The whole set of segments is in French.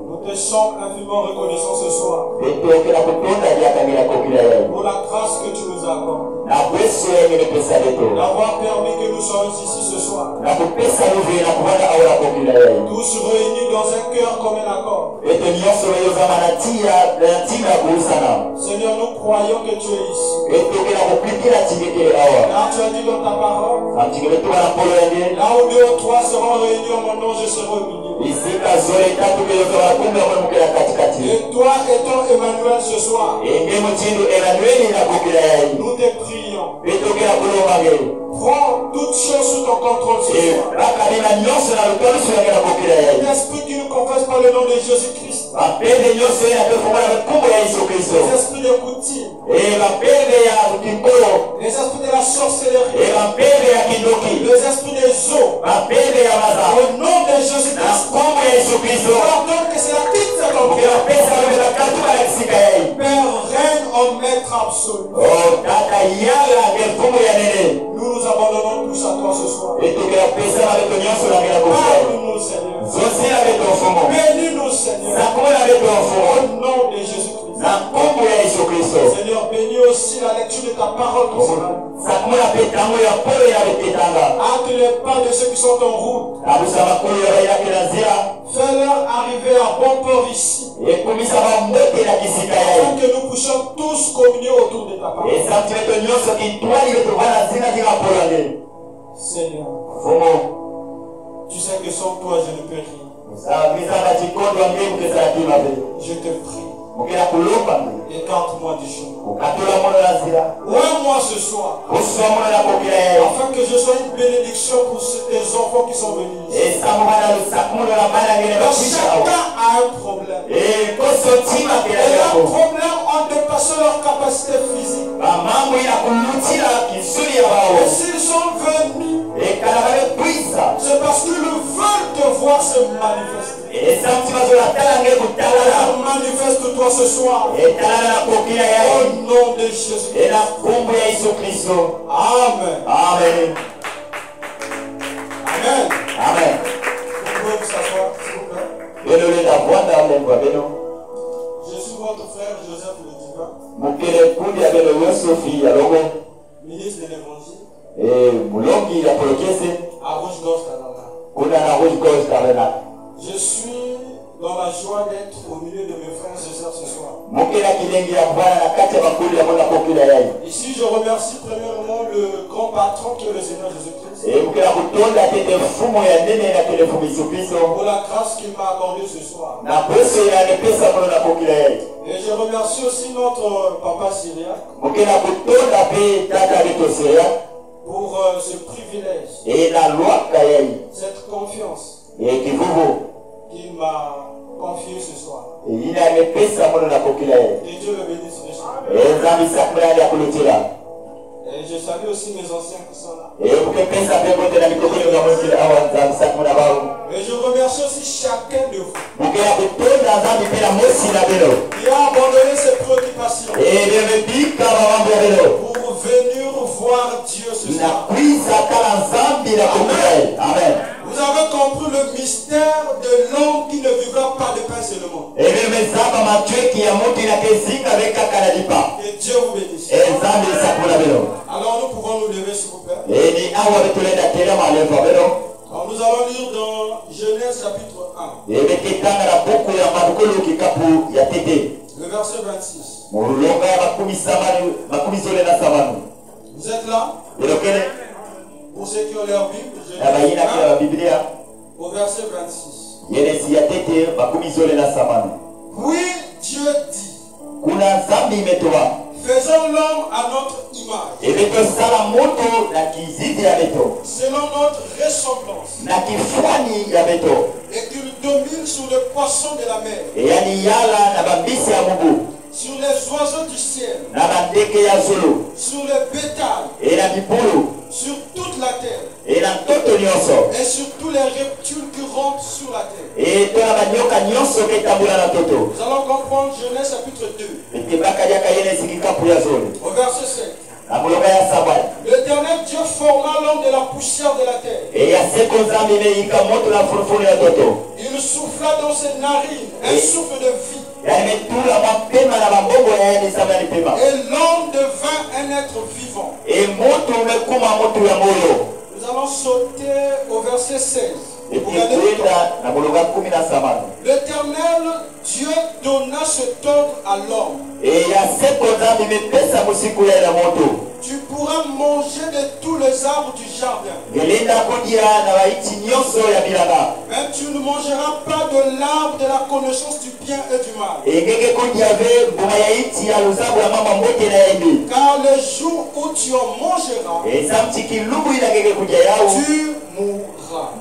Nous te sommes infiniment reconnaissants ce soir pour la grâce que tu nous accordes, d'avoir permis que nous soyons ici ce soir, tous réunis dans un cœur comme un accord. Seigneur, nous croyons que tu es ici. Car tu as dit dans ta parole, là où 2 ou 3 seront réunis en mon nom, je serai au milieu. Et toi étant Emmanuel ce soir, nous te prions. Prends toutes choses sous ton contrôle ce soir. L'esprit qui nous confesse par le nom de Jésus-Christ. Les esprits de coutume. Les esprits de la sorcellerie. Les esprits des eaux. Au nom de Jésus-Christ. Pardonne que c'est la petite seconde. Père, règne en maître absolu. Nous nous abandonnons tous à toi ce soir. Parle-nous, Seigneur. Bénis-nous, Seigneur. Au nom de Jésus-Christ. Seigneur, bénis aussi la lecture de ta parole. Hâte les pas de ceux qui sont en route. Fais-leur arriver à bon port ici. Afin que nous puissions tous communier autour de ta parole. Seigneur, tu sais que sans toi je ne peux rien. Je te prie. Écarte-moi du chemin. Ouvre-moi ce soir. Afin que je sois une bénédiction pour tes enfants qui sont venus ici. Chacun a un problème. Et un problème en dépassant leur capacité physique. Et s'ils sont venus, c'est parce qu'ils veulent te voir se manifester. Manifeste-toi ce soir. Au nom de Jésus. Amen. Amen. Amen. Amen. Vous pouvez vous asseoir, s'il vous plaît. Je suis votre frère Joseph Le Divin, ministre de l'Évangile, à Rouge-Gorge Tabernacle. Je suis dans la joie d'être au milieu de mes frères et sœurs ce soir. Ici, je remercie premièrement le grand patron qui est le Seigneur Jésus-Christ. Pour la grâce qu'il m'a accordée ce soir. Et je remercie aussi notre papa syriaque pour ce privilège, cette confiance qu'il m'a confiée ce soir. Et Dieu le bénisse richement. Et je salue aussi mes anciens qui sont là. Et je remercie aussi chacun de vous qui a abandonné ses préoccupations pour venir voir Dieu ce soir. Amen. Vous avez compris le mystère de l'homme qui ne vivra pas de pain seulement. Que Dieu vous bénisse. Alors nous pouvons nous lever s'il vous plaît. Alors nous allons lire dans Genèse chapitre 1. Le verset 26. Vous êtes là? Pour ceux qui ont leur Bible, Genèse 1, au verset 26. Puis Dieu dit, faisons l'homme à notre image, selon notre ressemblance, et qu'il domine sur les poissons de la mer, sur les oiseaux du ciel, sur le bétail, sur toute la terre, et sur tous les reptiles qui rampent sur la terre. Nous allons comprendre Genèse chapitre 2, au verset 7. Le L'Éternel Dieu forma l'homme de la poussière de la terre. Il souffla dans ses narines un souffle de vie. Et l'homme devint un être vivant. Nous allons sauter au verset 16. L'Éternel Dieu donna cet ordre à l'homme. Tu pourras manger de tous les arbres du jardin. Mais tu ne mangeras pas de l'arbre de la connaissance du bien et du mal. Car le jour où tu en mangeras, tu mourras.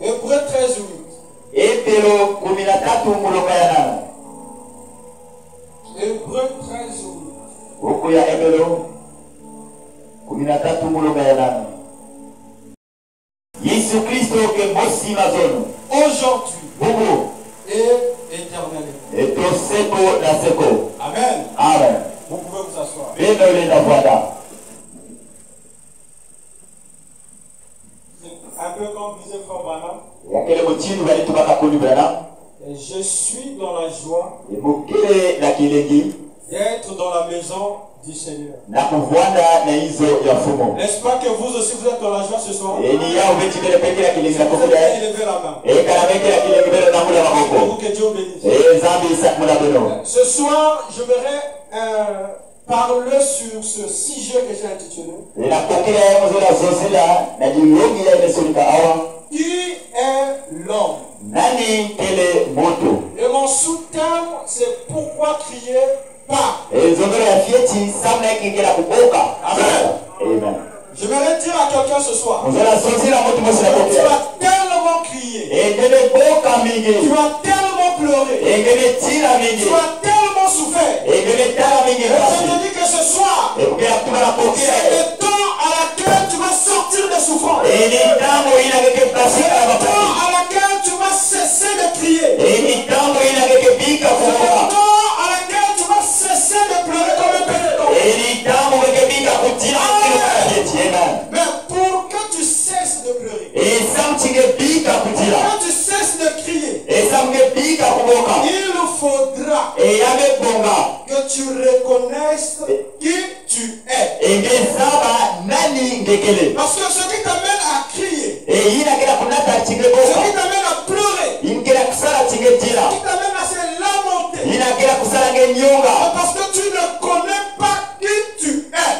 Hébreux 13:8. Hébreux 13:8. Aujourd'hui et éternellement. Amen. Amen. Vous pouvez vous asseoir. C'est un peu comme disait Frère Branham. Et je suis dans la joie d'être dans la maison du Seigneur. N'est-ce pas que vous aussi vous êtes dans la joie ce soir? Vous avez élevé la main. Que Dieu bénisse. Ce soir, je voudrais parler sur ce sujet que j'ai intitulé. Qui est l'homme? Et mon sous-thème, c'est pourquoi crier pas. Amen. Je voudrais dire à quelqu'un ce soir. Tu vas tellement crier. Tu vas tellement pleurer. Tu vas tellement souffrir. Et je te dis que ce soir, c'est le temps à laquelle tu vas sortir de souffrance. C'est le temps à laquelle tu vas cesser de crier. C'est le temps à laquelle tu vas cesser de pleurer comme un bébé. Mais pour que tu cesses de pleurer, pour que tu cesses de crier, il faudra que tu reconnaisses qui tu es. Parce que ce qui t'amène à crier, ce qui t'amène à pleurer, ce qui t'amène à se lamenter, parce que tu ne connais pas qui tu es.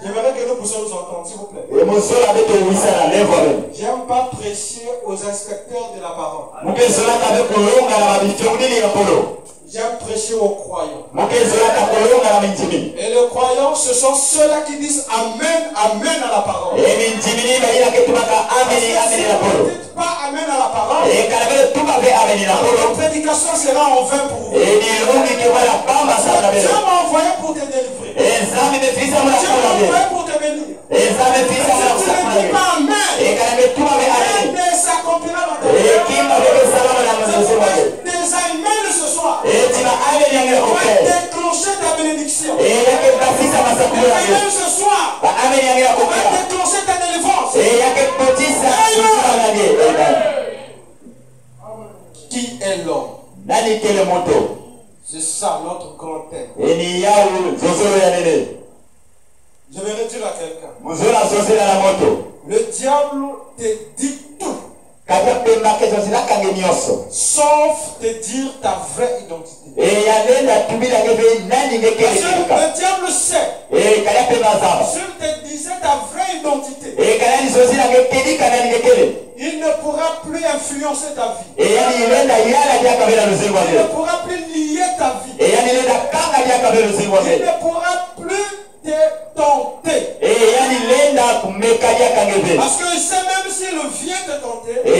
J'aimerais que nous puissions nous entendre, s'il vous plaît. J'aime pas prêcher aux inspecteurs de la parole. J'aime prêcher aux croyants. Et les croyants, ce sont ceux-là qui disent Amen, Amen à la parole. Si vous ne dites pas Amen à la parole, votre prédication sera en vain pour vous. Dieu m'a envoyé pour te délivrer. Dieu m'a envoyé pour te bénir. Si tu ne dis pas Amen, rien ne s'accomplira dans ta vie. C'est pourquoi des Amen ce soir. Tu vas déclencher ta bénédiction. Amen ce soir. Tu vas déclencher ta délivrance. Qui est l'homme? C'est ça notre grand thème. Je vais dire à quelqu'un. Le diable te dit tout. Sauf te dire ta vraie identité. Parce que le diable sait. S'il te disait ta vraie identité, il ne pourra plus influencer ta vie. Il ne pourra plus lier ta vie. Il ne pourra plus te tenter. Parce que c'est même s'il vient te tenter, toi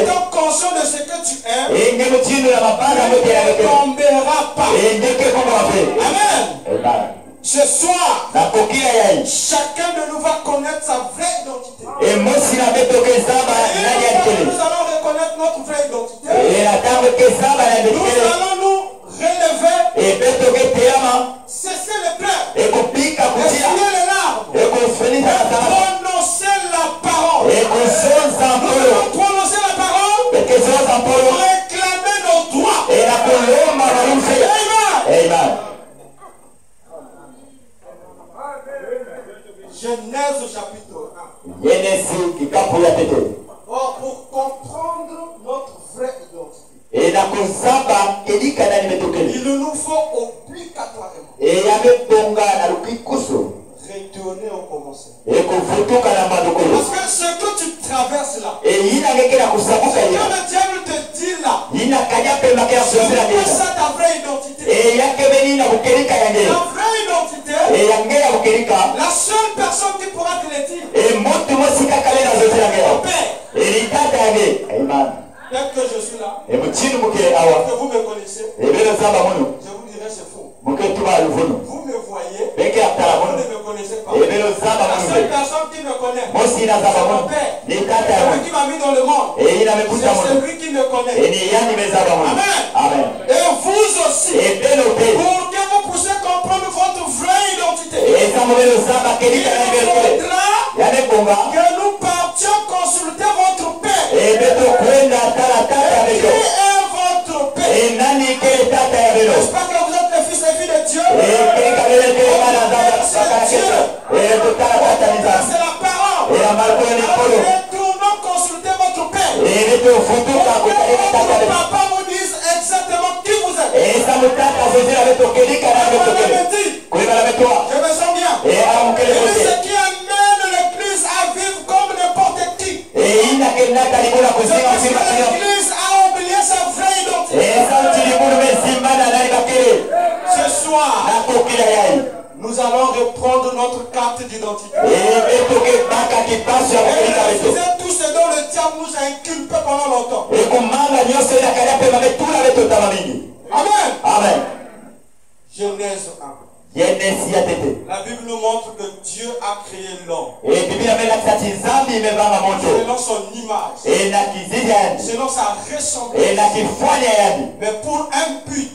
étant conscient de ce que tu aimes, tu ne tomberas pas. Amen. Ce soir, chacun de nous va connaître sa vraie identité. Et nous allons reconnaître notre vraie identité. nous allons nous relever, cesser les pleurs, essuyer les larmes, et prononcer la parole. Nous allons prononcer la parole, réclamer nos droits. Amen. Genèse chapitre 1. Or, pour comprendre notre vraie identité, il nous faut obligatoirement retourner au commencement. Parce que ce que tu traverses là, ce que le diable te dit là, ce n'est pas ça ta vraie identité. La vraie identité, la seule personne qui pourra te le dire, c'est ton père. Peut-être que je suis là, que vous me connaissez, je vous dirai c'est faux. Vous me voyez, vous ne me connaissez pas. La seule personne qui me connaît, c'est mon père. C'est lui qui m'a mis dans le monde. C'est celui qui me connaît. Amen. Et vous aussi, pour que vous puissiez comprendre votre vraie identité, il faudra que nous partions consulter votre père. Qui est votre père? N'est-ce pas que vous êtes le fils et fille de Dieu? C'est la parole. Retournons consulter votre père. Votre papa vous dise exactement qui vous êtes. Je me sens bien. Et ce qui amène l'église à vivre comme n'importe qui, c'est parce que l'église a oublié sa vraie identité. Ce soir, nous allons reprendre notre carte d'identité. Et refuser tout ce dont le diable nous a inculpé pendant longtemps. Amen. Genèse 1. La Bible nous montre que Dieu a créé l'homme selon son image, selon sa ressemblance, mais pour un but.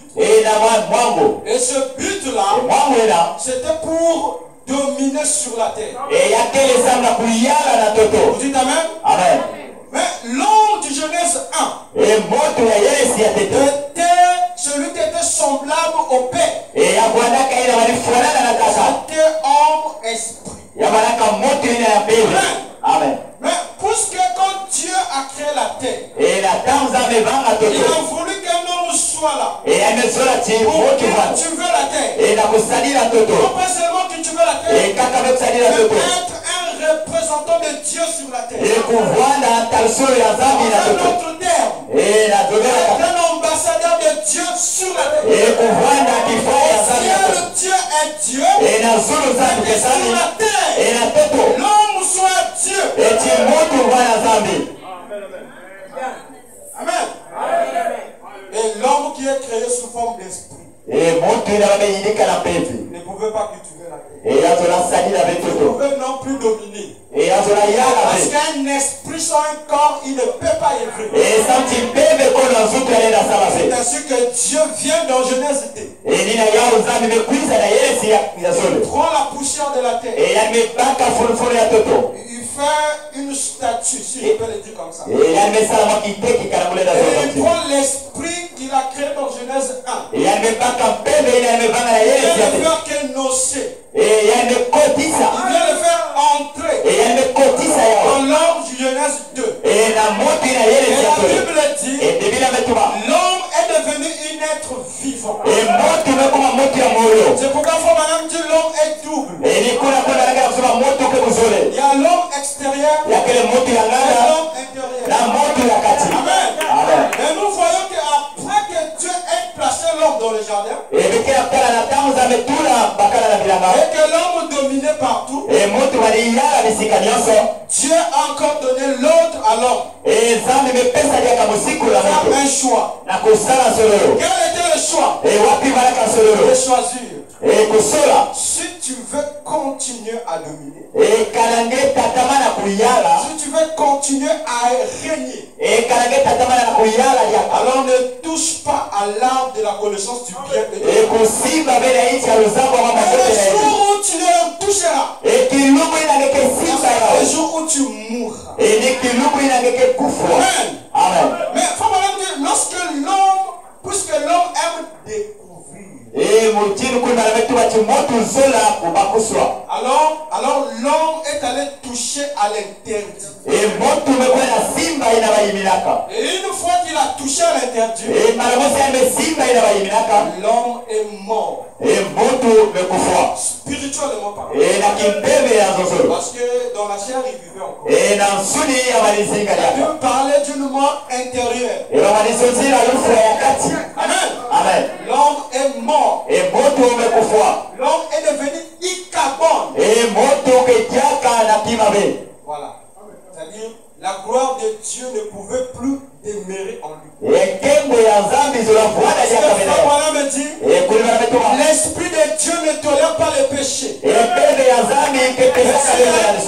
Et ce but-là, c'était pour dominer sur la terre. Vous dites amen? Amen. Mais l'homme du Genèse 1 était celui qui était semblable au Père. C'était homme esprit. Amen. Mais puisque quand Dieu a créé la terre, il a voulu qu'un homme soit là. Pour que tu veux la terre. Non pas seulement que tu veux la terre, mais être un représentant de Dieu sur la terre. En d'autres termes, un ambassadeur de Dieu sur la terre. Dieu est Dieu, et sur la terre, l'homme soit Dieu. Amen. Et l'homme qui est créé sous forme d'esprit ne pouvait pas cultiver la terre. Ne pouvait non plus dominer. Parce qu'un esprit sans un corps, il ne peut pas œuvrer. C'est ainsi que Dieu vient dans Genèse 2. Il prend la poussière de la terre. Il fait une statue, si je peux le dire comme ça. Et il prend l'esprit qu'il a créé dans Genèse 1. Il ne veut que nocé. Il vient le faire entrer dans l'homme du Genèse 2. Et la Bible dit, l'homme est devenu un être vivant. C'est pourquoi madame dit l'homme est double. Il y a l'homme extérieur et l'homme intérieur. Amen. Et nous voyons qu'après que Dieu ait placé l'homme dans le jardin, et que l'homme dominait partout, Dieu a encore donné l'autre à l'homme. Un choix. Quel était le choix? De choisir. Si tu veux continuer à dominer, si tu veux continuer à régner, alors pas à l'arbre de la connaissance du bien et du mal. Et le jour où tu le toucheras, le jour où tu mourras. Amen. Mais il faut me dire, lorsque l'homme, puisque l'homme aime découvrir, alors l'homme est allé toucher à l'interdit. Et une fois qu'il a touché à l'interdit, l'homme est mort. Spirituellement parlant. Parce que dans la chair il vivait encore. Il parlait d'une mort intérieure. Amen. L'homme est mort. L'homme est devenu Ichabod. Voilà. C'est-à-dire, la gloire de Dieu ne pouvait plus demeurer en lui. Me dit, l'Esprit de Dieu ne tolère pas le péché. Il y a un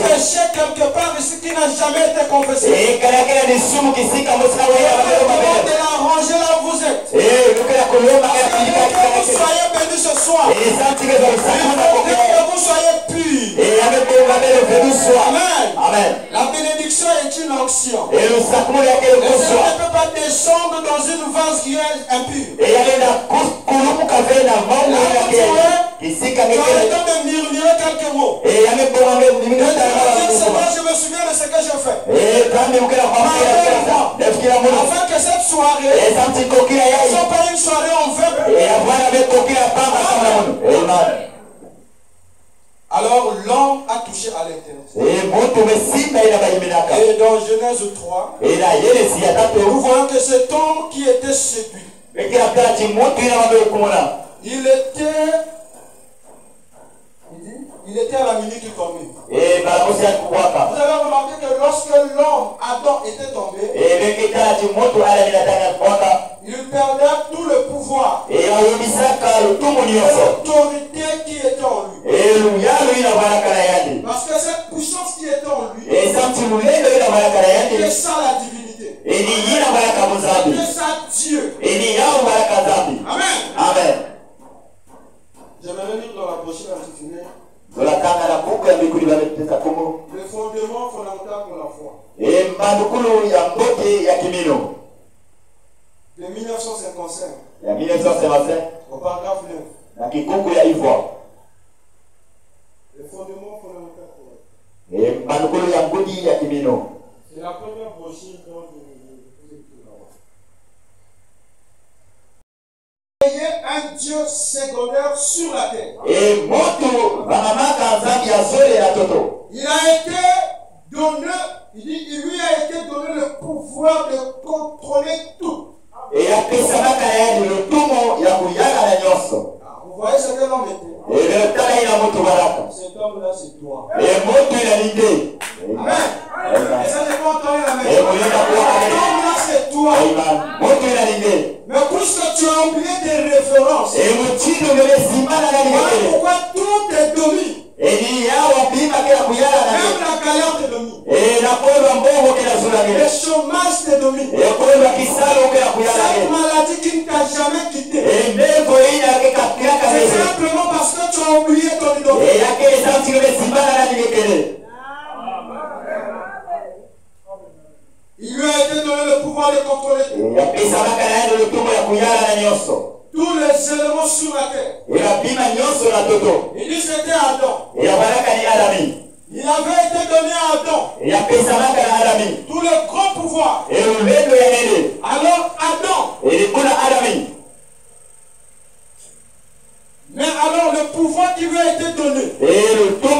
péché quelque part ici qui n'a jamais été confessé. Il y a un moment de l'arranger là où vous êtes. Que vous soyez bénis ce soir. Il faut que vous soyez purs. Amen. La bénédiction est une onction. Le Seigneur ne peut pas descendre dans une vase qui est impure. Tu as le temps de murmurer quelques mots. Seigneur, je me souviens de ce que j'ai fait. Afin que cette soirée ne soit pas une soirée en vain. Alors l'homme a touché à l'interdit. Et dans Genèse 3, nous voyons que cet homme qui était séduit, il était à la minute du tombé. Vous avez remarqué que lorsque l'homme Adam était tombé, il perdait tout le pouvoir et l'autorité qui était en lui. Parce que cette puissance qui était en lui était ça la divinité. C'était ça Dieu. Amen. J'aimerais lire dans la brochure intitulée le fondement fondamental pour la foi. De 1955. Au paragraphe 9. Le fondement fondamental pour la foi. C'est la première brochure dont je vous écris là-bas. Ayez un Dieu secondaire sur la terre. Il a été donné, il lui a été donné le pouvoir de contrôler tout. Vous voyez ce que l'homme était. Cet homme-là, c'est toi. Amen. Et ça, j'ai pas entendu la même. Cet homme-là, c'est toi. Mais puisque tu as oublié des références, voilà pourquoi tout est dominé. Même la galère te domine. Le chômage te domine. Cette maladie qui ne t'a jamais quitté. C'est simplement parce que tu as oublié ton identité. Il lui a été donné le pouvoir de contrôler tous les éléments sur la terre. Il dit c'était Adam. Il avait été donné à Adam tout le grand pouvoir. Alors Adam, mais alors le pouvoir qui lui a été donné pour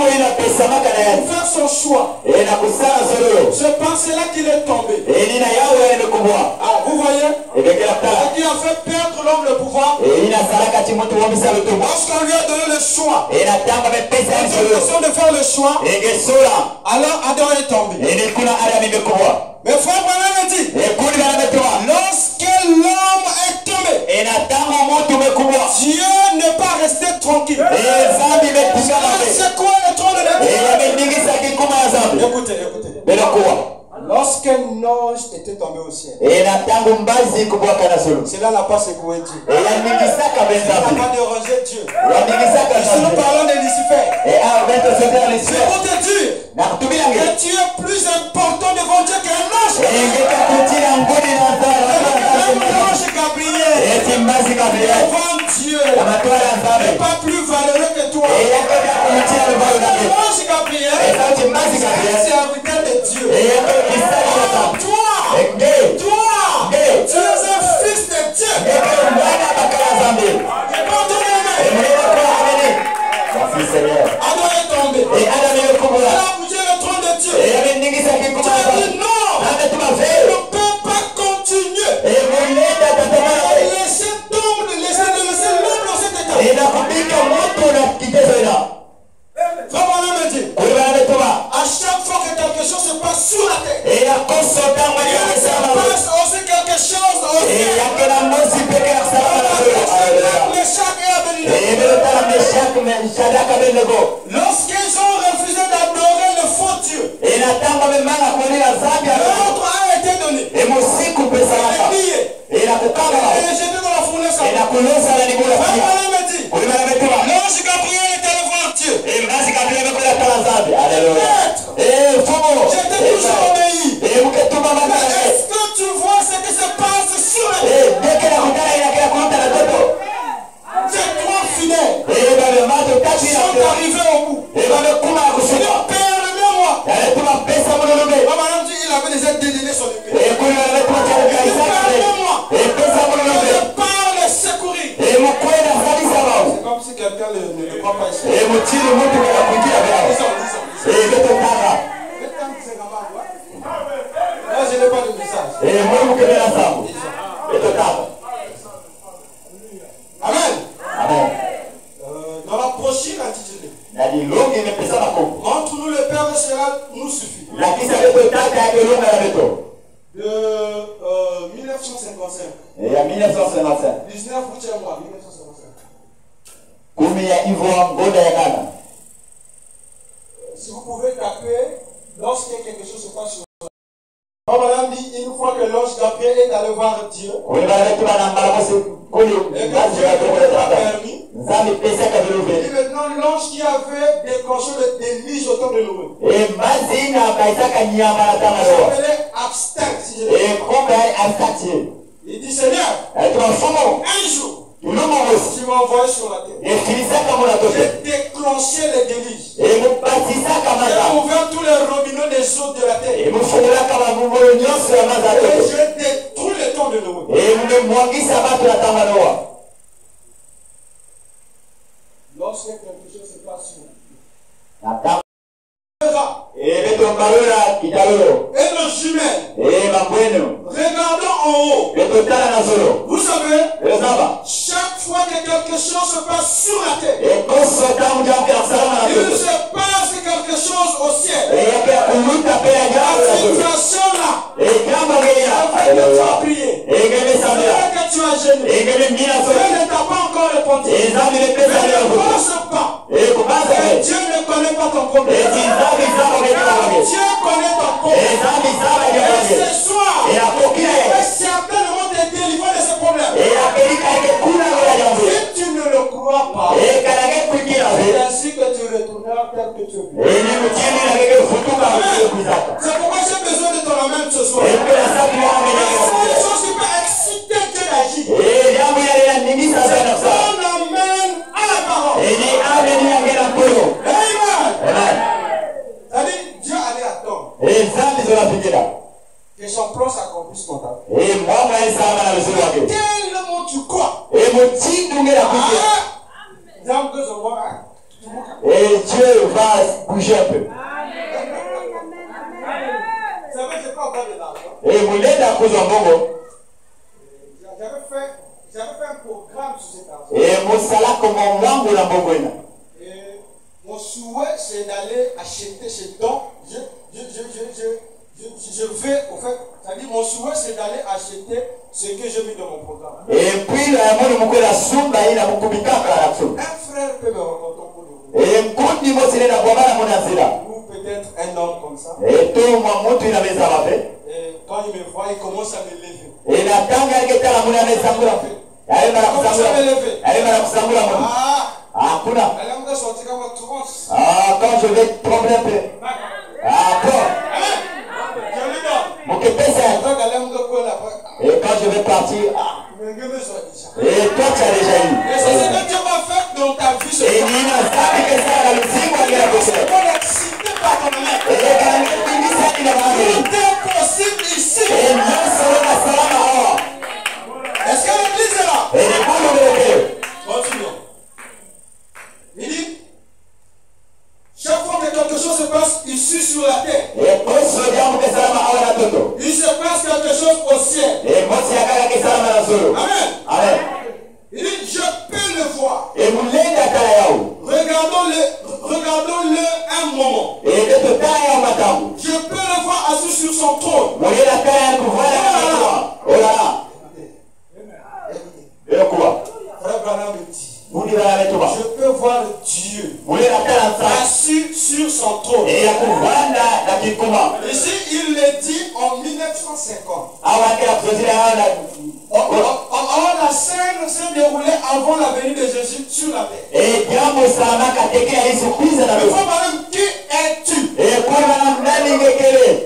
faire son choix, c'est par cela qu'il est tombé. Alors vous voyez, qui a fait perdre l'homme le pouvoir. Lorsqu'on lui a donné le choix, de faire le choix, alors Adam est tombé. Mais frère Branham dit, lorsque l'homme est tombé, Dieu n'est pas resté tranquille. C'est quoi le trône de Dieu? Écoutez. Lorsque Noé était tombé tomber au ciel. Cela n'a pas secoué Dieu. Ça n'a pas dérangé Dieu. Ici nous parlons de Lucifer. C'est pour te dire que tu es plus important devant Dieu qu'un ange. L'ange Gabriel devant Dieu n'est pas plus valeureux que toi. L'ange Gabriel est un serviteur de Dieu. Toi, tu es un fils de Dieu. Adam est tombé. Il a bougé le trône de Dieu. Tu as dit non. Je ne peux pas continuer. Laissez l'homme dans cet état. Vraiment me dit, à chaque fois que quelque chose se passe sur la terre, il se passe aussi quelque chose au ciel. Lorsqu'ils ont refusé d'adorer le faux Dieu, l'ordre a été donné. Il est lié. Et jeté dans la fournaise. L'ange Gabriel est allé voir Dieu. J'étais toujours obéi. Est-ce que tu vois ce qui se passe sur la terre? C'est toi fidèle. Ils sont arrivés au bout. Le Père, moi. Madame dit, il avait déjà dédainé son épée. Pardonne-moi. Je parle de secourir. C'est comme si quelqu'un ne le croit pas ici. Moi, je n'ai pas de message. Amen. Dans la prochaine intitulée, montre-nous le Père et cela nous suffit. De 1955. 19 août, 1955. Si vous pouvez taper, lorsque quelque chose se passe sur madame dit, une fois que l'ange Gabriel est allé voir Dieu, et que Dieu n'a pas permis, et maintenant l'ange qui avait déclenché le déluge autour de nous, il s'appelait abstinence. Il dit, Seigneur, un jour, tu m'as envoyé sur la terre. J'ai déclenché les déluges. J'ai ouvert tous les robinets des eaux de la terre. Et j'ai détruit les temps de Noé. Lorsque quelque chose se passe sur la terre, et nos jumelles, regardons en haut. Vous savez, chaque fois que quelque chose se passe sur la terre, il se passe quelque chose au ciel. La situation là, que tu as prié, que tu as gêné, Dieu ne t'a pas encore répondu. Mais ne pense pas. Dieu ne connaît pas ton problème. Dieu connaît ton problème. Et ce soir, il va certainement te délivrer de ce problème. Si tu ne le crois pas, c'est ainsi que tu retourneras tel que tu es. C'est pourquoi j'ai besoin de ton amen ce soir. C'est une chose qui peut exciter Dieu d'agir. C'est ton amen à la parole. Amen. C'est-à-dire, Dieu allait attendre que son plan s'accomplisse pour ta vie. Tellement tu crois. Et Dieu va bouger un peu. Vous savez, je n'ai pas encore de l'argent. J'avais fait un programme sur cet argent. Et mon souhait, c'est d'aller acheter ce don. Je vais, au fait, c'est-à-dire mon souhait, c'est d'aller acheter ce que j'ai mis dans mon programme. Et puis, un frère peut me rencontrer pour nous. Ou peut-être un homme comme ça. Et quand il me voit, il commence à France. Ah, quand je vais trembler un peu. Ah, bon. Et quand je vais partir, et toi tu as déjà eu. Et c'est ce que Dieu va faire dans ta vie. Et il a dit que ça a le c'est pas excité par ton mec. Tout est possible ici. Est-ce que l'église est là? Continuons. Il dit, chaque fois que quelque chose se passe ici sur la terre, il se passe quelque chose au ciel. Amen. Amen. Il dit, je peux le voir. Regardons-le un moment. Je peux le voir assis sur son trône. Frère Branham me dit, je peux voir Dieu assis sur son trône. Ici, il le dit en 1950. La scène s'est déroulée avant la venue de Jésus sur la terre. Qui es-tu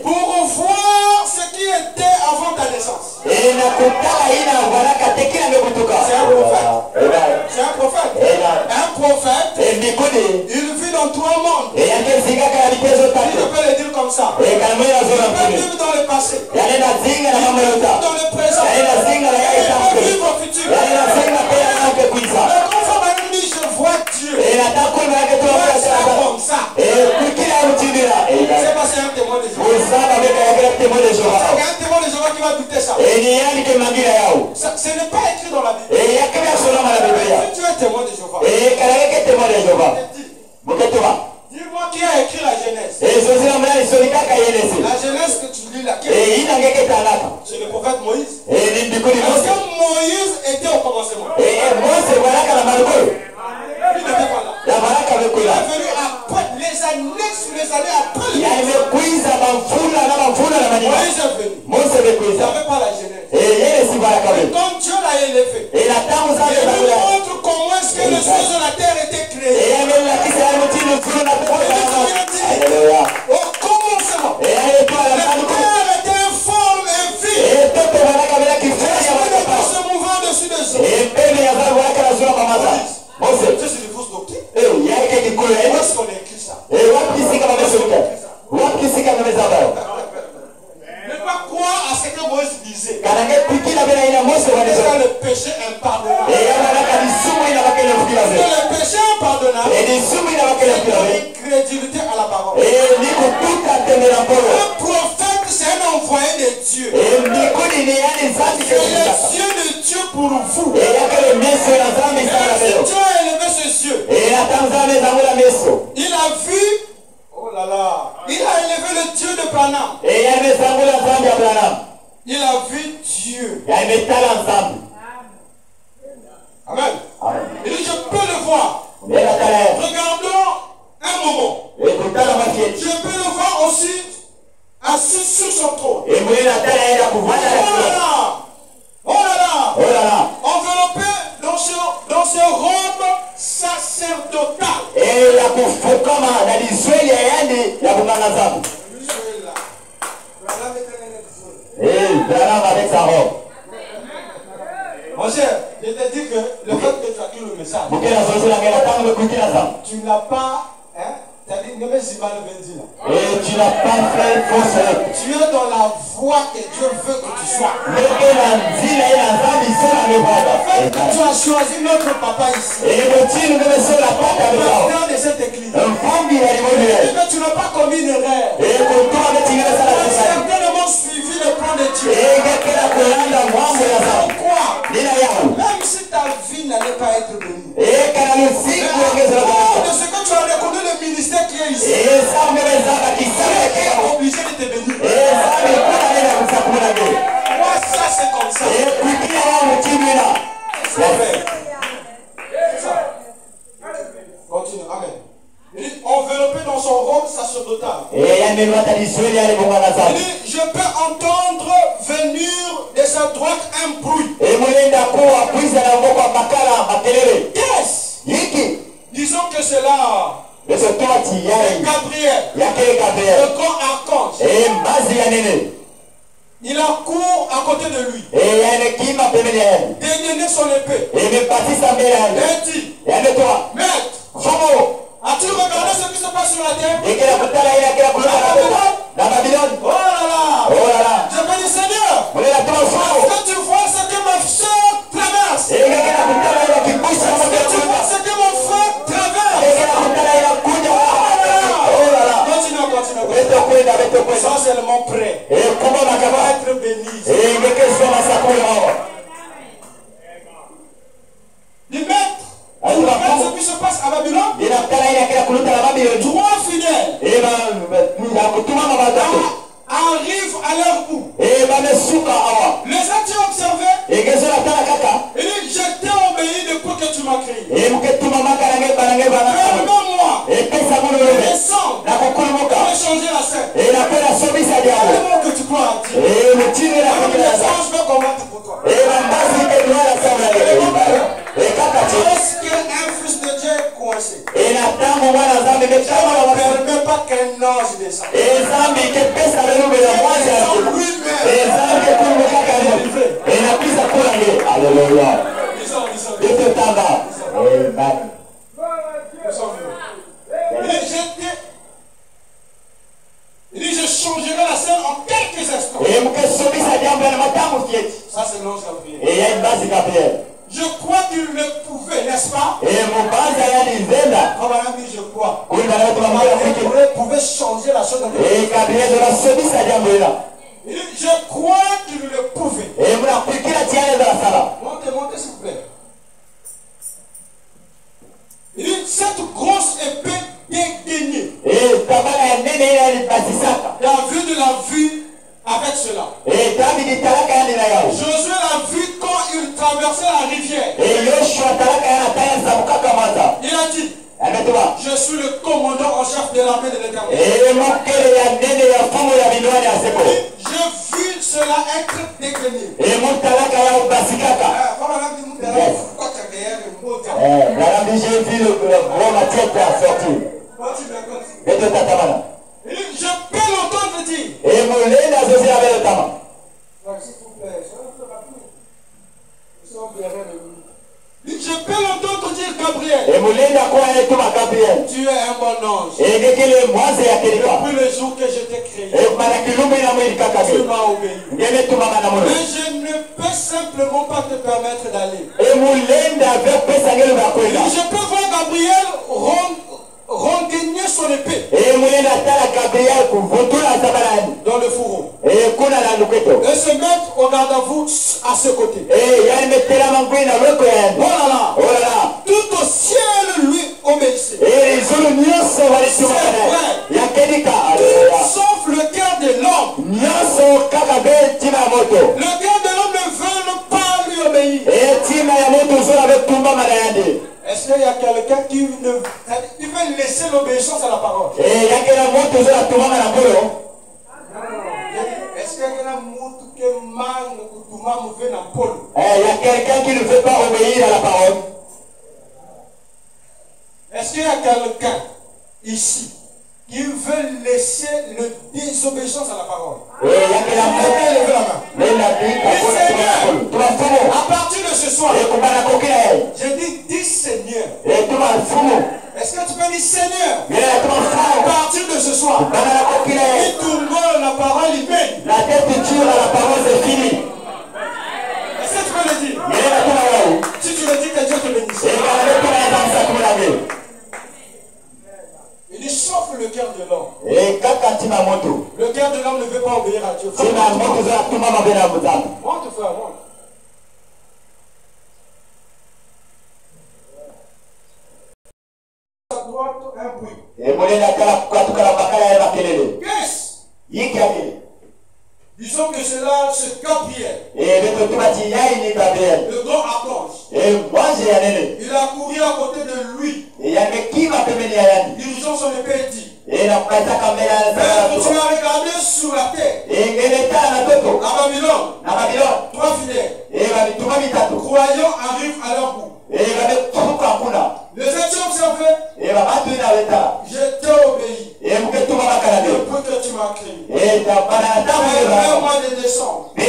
pour voir ce qui était avant ta naissance? C'est un prophète. Un prophète, il vit dans trois mondes. Je peux le dire comme ça. Il peut vivre dans le passé. Il peut vivre dans le présent. Il peut vivre au futur. Mais quand ça dit, je vois Dieu. C'est comme ça. C'est parce qu'il y a un témoin de Jéhovah. Il y a un témoin de Jéhovah qui va douter ça. Ce n'est pas écrit dans la Bible. Si tu es témoin de Jéhovah, dis-moi qui a écrit la Genèse. La Genèse que tu lis là, c'est le prophète Moïse. Est-ce que Moïse était au commencement? Il n'était pas là. Il est venu après, les années sur les années après. Moïse est venu. Il n'avait pas la Genèse. Et quand Dieu l'a élevé, il lui montre comment est-ce que les choses de la terre étaient créées. Au commencement, la terre était informe et vive. L'esprit se mouvant dessus des eaux. C'est une fausse doctrine. Où est-ce qu'on a écrit ça? Ne pas croire à ce que Moïse disait. Est-ce que le péché est impardonnable? Est-ce que le péché est impardonnable? C'est une incrédulité à la parole. Un prophète, c'est un envoyé de Dieu. C'est le Dieu de Dieu pour vous. Et Dieu a élevé ses yeux. Il a vu. Oh là là. Il a élevé le Dieu de Branham. Il a vu Dieu. Amen. Il dit, je peux le voir. Regardons un moment. Je peux le voir aussi assis sur son trône. Oh là là. Enveloppé dans ses robes sacerdotales. Avec sa robe. Mon cher, je te dis que le fait que tu as écrit le message, tu n'as pas, et tu n'as pas fait fausse. Tu es dans la voie que Dieu veut que tu sois. Le fait que tu as choisi notre papa ici, le président de cette église, et que tu n'as pas commis une erreur, tu as certainement suivi le plan de Dieu. Pourquoi? Même si ta vie n'allait pas être bénie, de ce que tu as reconnu le ministère qui est ici, tu es obligé de te bénir. Moi, ça c'est comme ça. C'est ça. Continue. Amen. Il dit, enveloppé dans son robe sacerdotal. Il dit, je peux entendre venir de sa droite un bruit. Qu'est-ce? Disons que c'est là Et Gabriel, le grand archange, il accourt à côté de lui. Dégainer son épée. Et dit, Maître, as-tu regardé ce qui se passe sur la terre? Oh là là. Je me dis, Seigneur, est-ce que tu vois ce que ma soeur traverse? Est-ce que tu vois ce que mon frère traverse? Continue. Sois seulement prêt. Comment va être béni? Du maître. Ce qui se passe à Babylone, trois fidèles arrivent à leur bout. Les as-tu observé? Et je t'ai obéi depuis que tu m'as créé. Permets-moi de descendre pour changer la scène. Tellement que tu crois à Dieu. Je vais combattre pour toi. Est-ce qu'un fils de Dieu est coincé? Je ne permets pas qu'un ange descende. Alléluia. Il dit, je changerai la scène en quelques instants. Ça, c'est l'ange Gabriel. Je crois qu'il le pouvait, n'est-ce pas? Comme on a dit, je crois. Il pouvait changer la chose. Il dit, je crois qu'il le pouvait. Montez, s'il vous plaît. Il dit, cette grosse épée dédaignée. David l'a vu avec cela. Josué l'a vu quand il traversait la rivière. Il a dit, je suis le commandant en chef de l'armée de l'Éternel. Je vis cela être dégainé. J'ai vu le gros matière qui a sorti. Je peux l'entendre dire. Je peux l'entendre dire, Gabriel. Tu es un bon ange. Depuis le jour que je t'ai créé, tu m'as obéi. Mais je ne peux simplement pas te permettre d'aller. Je peux voir Gabriel rengainer son épée dans le fourreau et se mettre au garde-à-vous à ce côté. Oh là là. Tout au ciel lui obéissait. C'est vrai. Sauf le cœur de l'homme. Le cœur de l'homme ne veut pas lui obéir. Est-ce qu'il y a quelqu'un qui veut laisser l'obéissance à la parole? Est-ce qu'il y a quelqu'un qui ne veut pas obéir à la parole? Est-ce qu'il y a quelqu'un ici qui veut laisser la désobéissance à la parole? À partir de ce soir, je dis Seigneur. Est-ce que tu peux dire Seigneur? À partir de ce soir, il tourne la parole humaine. La tête dure à la parole, c'est fini. Est-ce que tu peux le dire? Si tu le dis, que Dieu te bénisse. Il dit sauf le cœur de l'homme. Le cœur de l'homme ne veut pas obéir à Dieu. Monte, frère, monte. À droite, un bruit. Qu'est-ce? Disons que c'est là, c'est Gabriel. Le grand archange. Il a couru à côté de lui. Dirigeant son épée et dit, tu as regardé sur la terre. À Babylone. Trois fidèles. Croyants arrivent à leur bout. Les étions observés. Je t'ai obéi. Depuis que tu m'as créé. Permets-moi de descendre. Je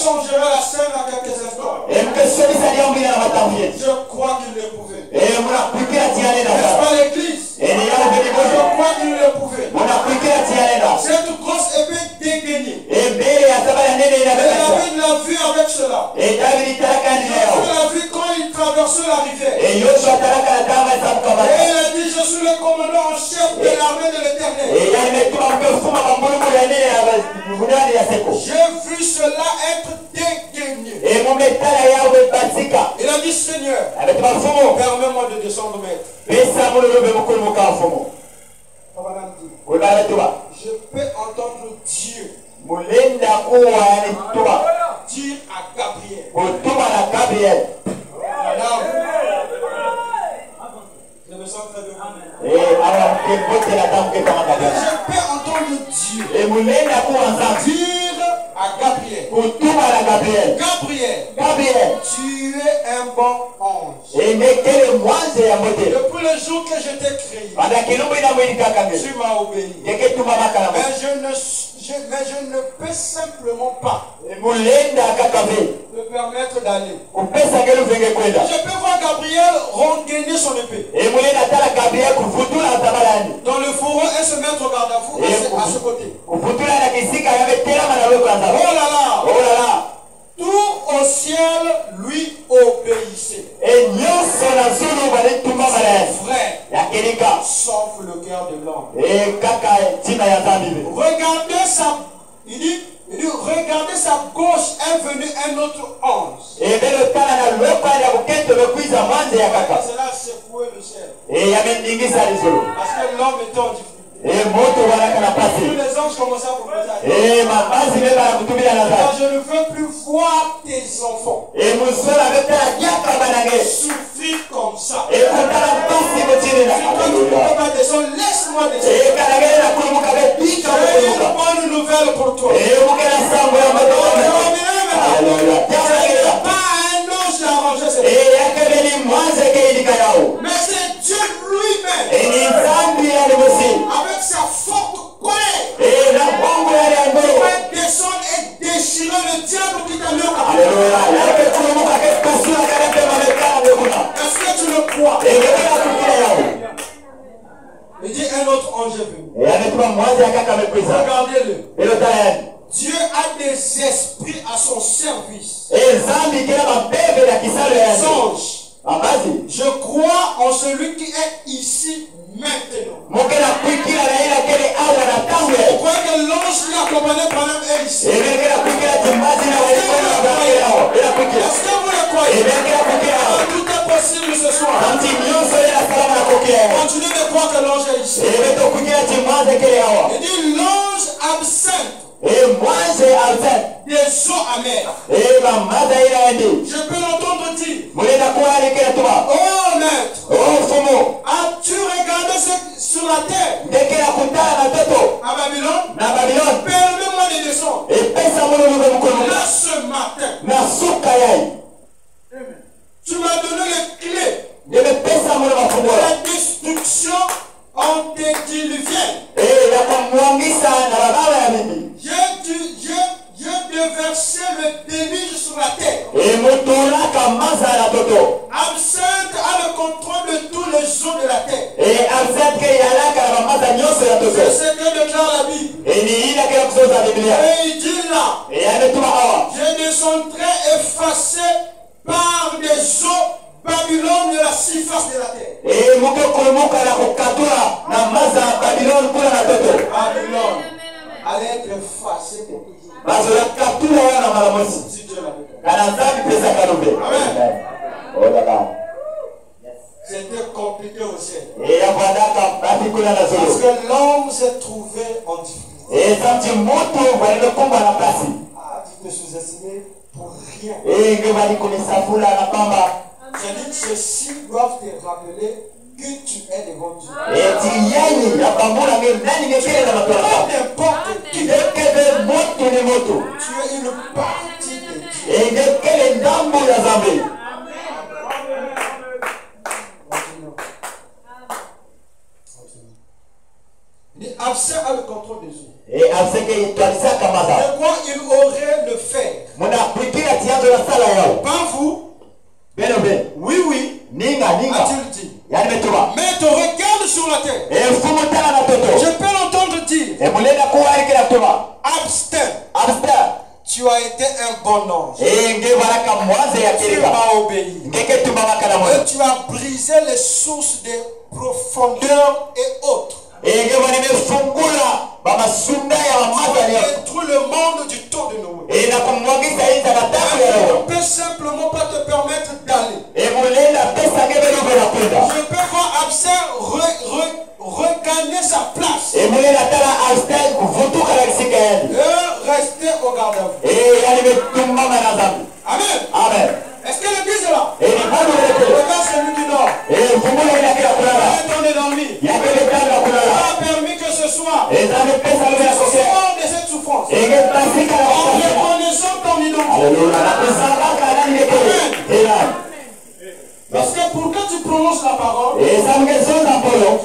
changerai la scène à quelques instants. Je crois qu'il le pouvait. N'est-ce pas l'église? Je crois qu'il le pouvait. Cette grosse épée dégainée. Elle avait de la vue avec cela. Il a vu quand il traversait la rivière. Et il a dit, je suis le commandant en chef de l'armée de l'Éternel. J'ai vu cela être dégainé. Il a dit, Seigneur, permets-moi de descendre, maître. Je peux entendre Dieu dire à Gabriel. Je me sens très bien. Je peux entendre Dieu dire à Gabriel. Gabriel, tu es un bon ange. Depuis le jour que je t'ai créé, tu m'as obéi. Mais je ne peux simplement pas me permettre d'aller. Je peux voir Gabriel rengainer son épée dans le fourreau et se mettre au garde-à-vous à ce côté. Oh là là! Tout au ciel lui obéissait. Frère, sauf le cœur de l'homme. Regardez ça. Il dit, regardez sa gauche est venu un autre ange. Cela a secoué le ciel. Parce que l'homme était en difficulté. Tous les anges commençaient à proposer. Je ne veux plus voir tes enfants souffrir comme ça. Si toi tu ne peux pas descendre, laisse-moi descendre. J'ai une bonne nouvelle pour toi. Pas un ange qui a arrangé cette chose. Mais c'est Dieu lui-même. Avec sa forte colère. Il va descendre et déchirer le diable qui t'a mis au capot. Est-ce que tu le crois? Il dit un autre ange est venu. Regardez-le. Dieu a des esprits à son service. Les anges. Je crois en celui qui est ici maintenant. Je crois que l'ange qui accompagnait Branham est ici. Est-ce que vous le croyez? Tout est possible ce soir. Continuez de croire que l'ange est ici. Il dit l'ange absente des eaux amères. Je peux l'entendre dire, oh maître, as-tu regardé sur la terre à Babylone? Permets-moi de descendre. Là ce matin, tu m'as donné les clés de la destruction antédiluvienne. J'ai déversé le déluge sur la terre. Absinthe a le contrôle de tous les eaux de la terre. C'est ce que déclare la Bible. Et il dit là, je descendrai effacé par des eaux Babylone de la surface de la terre. Babylone allait être effacée pour toujours. Si Dieu l'avait. Amen. C'était compliqué au ciel. Parce que l'homme s'est trouvé en difficulté. Tu te sous-estimé pour rien. J'ai dit, ceux-ci doivent te rappeler que tu es devant Dieu. N'importe qui. Tu es une partie de Dieu. Absent a le contrôle des eaux. Et Absent que il doit dire comme ça. De quoi il aurait le faire? Pas vous. Oui, oui. A-t-il dit? Mais ton regard sur la terre. Je peux l'entendre dire. Abstain. Tu as été un bon ange. Tu m'as obéi. Et tu as brisé les sources des profondeurs et autres. Tu as détruit le monde du temps de Noé. Je ne peux simplement pas te permettre d'aller. Je peux voir Absent regagner sa place. Et rester au garde à vous. Amen. Amen. Est-ce que l'église est là? Regarde celui qui dort. On est dormi. Il a permis que ce soir, de cette souffrance, en reconnaissant ton identité. Amen. Parce que pour que tu prononces la parole, tu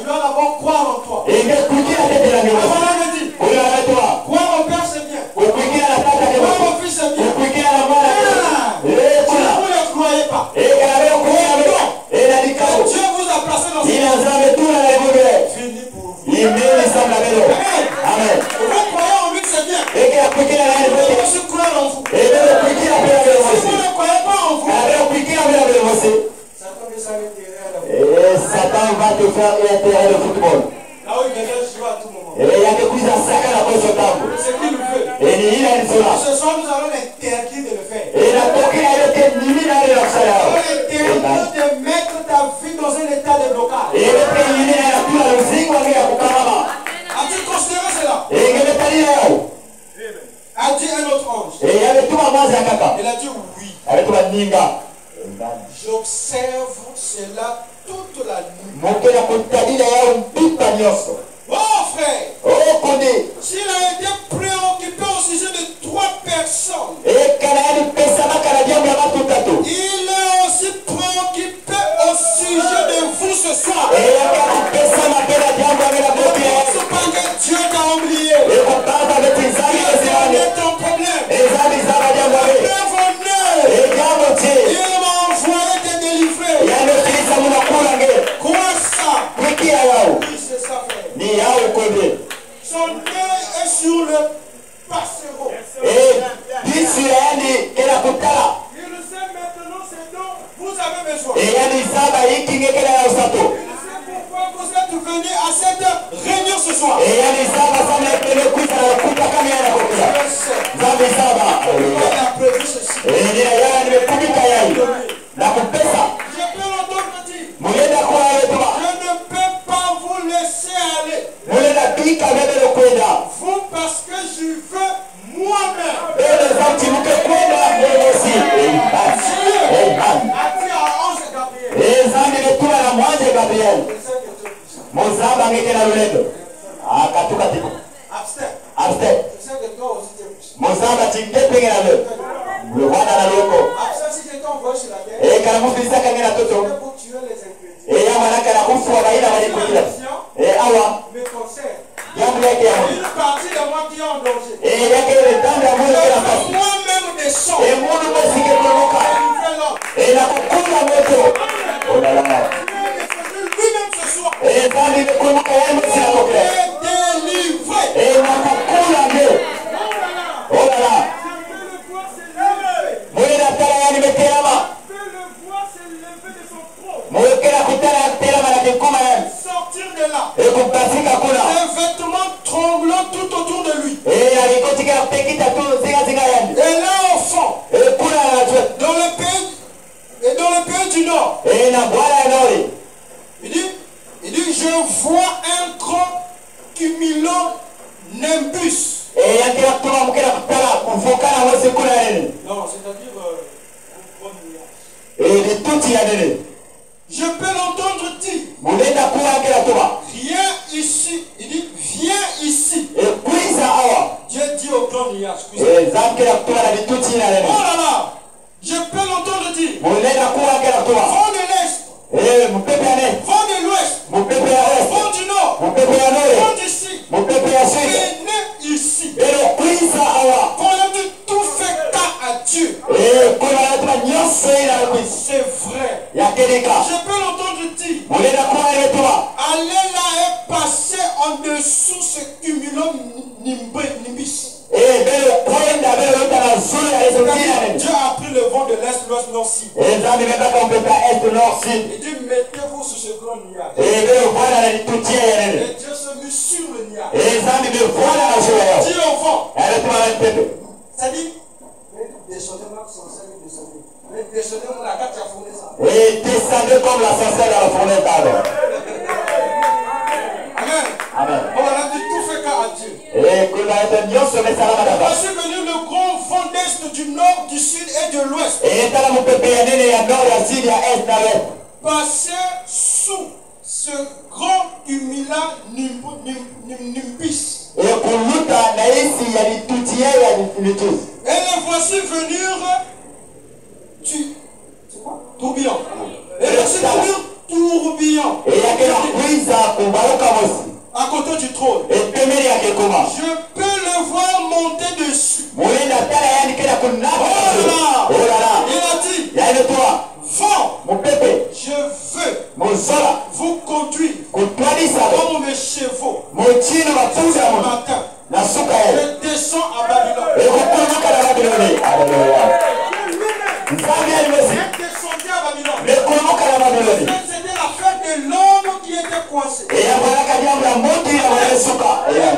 dois d'abord croire en toi. Avant de dire, croire au Père c'est bien. Croire au Fils c'est bien. Vous ne croyez pas. Dieu vous a placé dans cette vie. Fini pour vous. Amen. Vous croyez en lui c'est bien. Vous devez aussi croire en vous. Si vous ne croyez pas en vous, Satan va te faire un terrain de football. Là où il devait jouer à tout moment. Et il y a des coups à sac à la poche au temple. C'est qui nous veut. Et il a une sola. Ce soir nous allons l'interdire de le faire. Et la coquille a été limite à l'oxaleur. Nous allons l'interdire de mettre ta vie dans un état de blocage. Et le pays limite à la tour à l'oxing ou à la as-tu considéré cela? Et il est allé là-haut. A dit un autre ange. Et il y avait tout à moi à Kaka. Il a dit oui. Avec tout à Ninga. J'observe cela toute la nuit. Oh frère, s'il a été préoccupé au sujet de 3 personnes, il est aussi préoccupé au sujet de vous ce soir. Ce n'est pas que Dieu t'a oublié. Il est ton problème. Il m'a envoyé te délivrer. Quoi ça? Oui, c'est ça, frère. Son œil est sur le passereau. Il sait maintenant ce dont vous avez besoin. Il sait pourquoi vous êtes venu à cette réunion ce soir. Il a prévu ceci. Je peux l'entendre dire. Je ne peux pas vous laisser aller. Vous parce que je veux moi-même. Dieu a dit à ange Gabriel. Abstain. Je sais que toi aussi tu es puissant. Abstain, si je t'envoie sur la terre, c'est pour tuer les ingrédients. Me concerne. Une partie de moi qui est en danger. Moi-même des sons. Lui-même ce soir. Sortir de là. Un vêtement tremblant tout autour de lui. Et là au fond, dans le pays du Nord, il dit je vois un grand cumulonimbus. Non, c'est-à-dire je peux l'entendre dire. Viens ici. Il dit viens ici. Dieu dit au grand nuage. Oh là là. Je peux l'entendre dire. Vent de l'Est. Vent de l'Ouest. Vent du Nord. Vent d'ici. sous ce cumulonimbus. Dieu a pris le vent de l'est, l'ouest, nord, sud. Il dit mettez-vous sur ce grand nuage. Et Dieu se mit sur le nuage. Dit au vent. Ça dit descendez-moi sans cesse, descendez. Mais descendez-moi la carte à fourner ça. Et descendez comme la sorcière à la fourner. Amen. Amen. On a dit tout fait qu'à Dieu. Voici venu le grand vent d'est, du nord, du sud et de l'ouest. Passer sous ce grand cumulonimbus. Et les voici venir tourbillon. Et voici venir tourbillon. À côté du trône. Je peux le voir monter dessus. Oh là là. Il a dit vent, je veux vous conduire comme mes chevaux. Ce matin, je descends à Babylone. Je descendais à Babylone. C'était la fête de l'homme qui était coincé. Et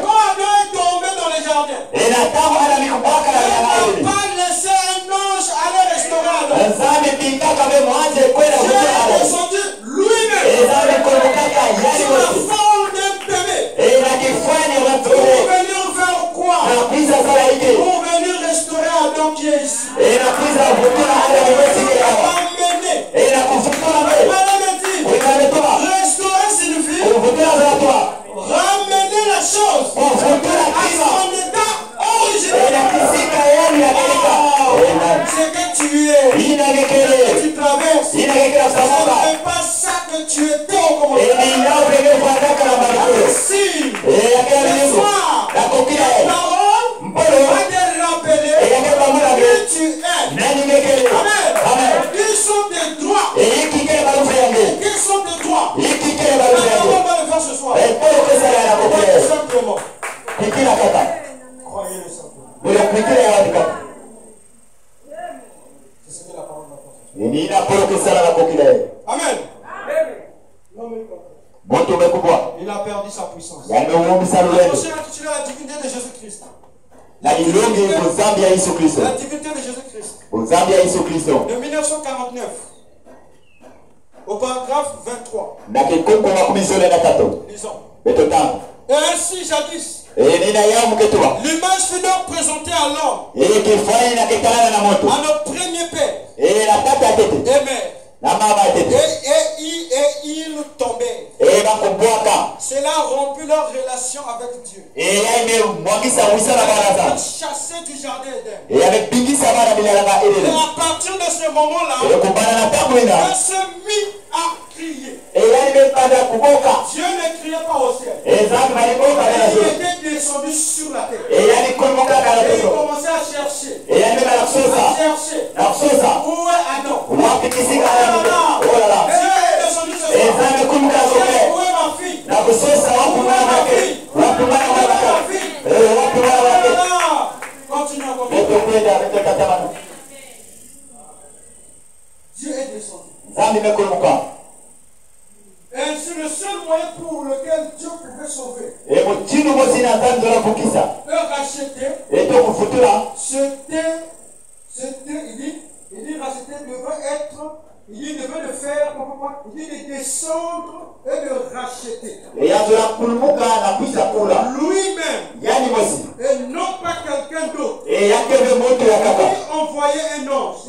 quand Adam est tombé dans les jardins, il n'a pas laissé un ange aller restaurer Adam. Dieu est descendu lui-même sur la forme d'un bébé. Pour venir faire quoi? Pour venir restaurer Adam qui est ici. Restaurer signifie ramener la chose à son état originel. C'est que tu es, que tu traverses, ce n'est pas ça que tu étais au commencement. Si ce soir, la parole va te rappeler que tu es. Amen. Quels sont tes droits? Quels sont tes droits? La parole va le faire ce soir. Croyez simplement. Croyez-le simplement. C'est ce que la parole va faire. Amen. Il a perdu sa puissance. Attention à titulaire la divinité de Jésus-Christ. La divinité de Jésus-Christ. De 1949. Au paragraphe 23. Lisons. Et ainsi jadis, l'image fut donc présentée à l'homme, à notre premier père et mère. Et ils tombaient. Cela romput leur relation avec Dieu. Chassés du jardin Éden. Et à partir de ce moment-là, on se mit à crier. Dieu ne criait pas au ciel. Il était descendu sur la terre. Et il commençait à chercher. Où est Adam? Dieu est descendu sur la terre. Où est ma fille? Où est ma fille? Continue encore. Dieu est descendu. Et c'est le seul moyen pour lequel Dieu pouvait sauver. Racheter. Il dit racheter devait être. Il devait le faire, il dit de descendre et de racheter. Lui-même. Et non pas quelqu'un d'autre. Il envoyait un ange.